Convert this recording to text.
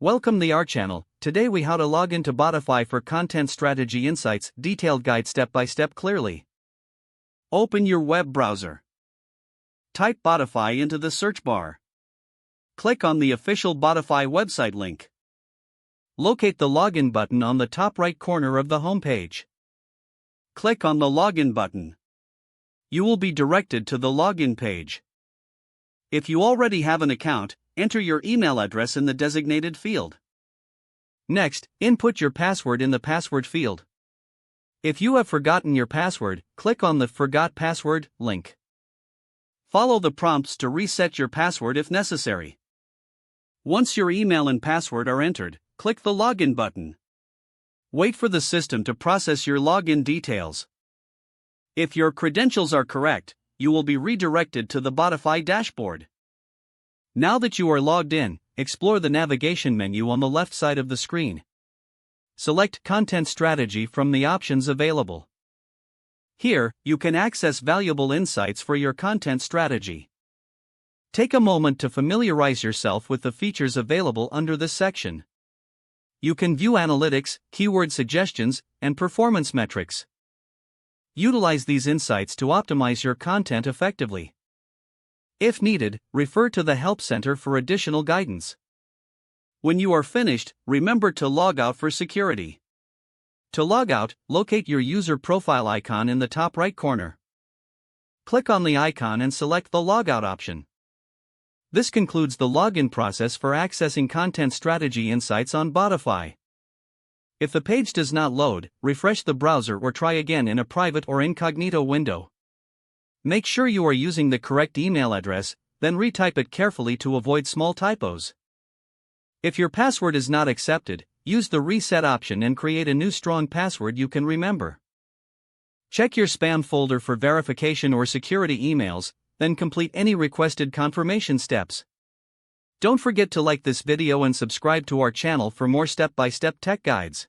Welcome to our channel. Today we how to log into Botify for content strategy insights, detailed guide step by step clearly. Open your web browser. Type Botify into the search bar. Click on the official Botify website link. Locate the login button on the top right corner of the homepage. Click on the login button. You will be directed to the login page. If you already have an account, enter your email address in the designated field. Next, input your password in the password field. If you have forgotten your password, click on the Forgot Password link. Follow the prompts to reset your password if necessary. Once your email and password are entered, click the Login button. Wait for the system to process your login details. If your credentials are correct, you will be redirected to the Botify dashboard. Now that you are logged in, explore the navigation menu on the left side of the screen. Select Content Strategy from the options available. Here, you can access valuable insights for your content strategy. Take a moment to familiarize yourself with the features available under this section. You can view analytics, keyword suggestions, and performance metrics. Utilize these insights to optimize your content effectively. If needed, refer to the Help Center for additional guidance. When you are finished, remember to log out for security. To log out, locate your user profile icon in the top right corner. Click on the icon and select the Logout option. This concludes the login process for accessing content strategy insights on Botify. If the page does not load, refresh the browser or try again in a private or incognito window. Make sure you are using the correct email address, then retype it carefully to avoid small typos. If your password is not accepted, use the reset option and create a new strong password you can remember. Check your spam folder for verification or security emails, then complete any requested confirmation steps. Don't forget to like this video and subscribe to our channel for more step-by-step tech guides.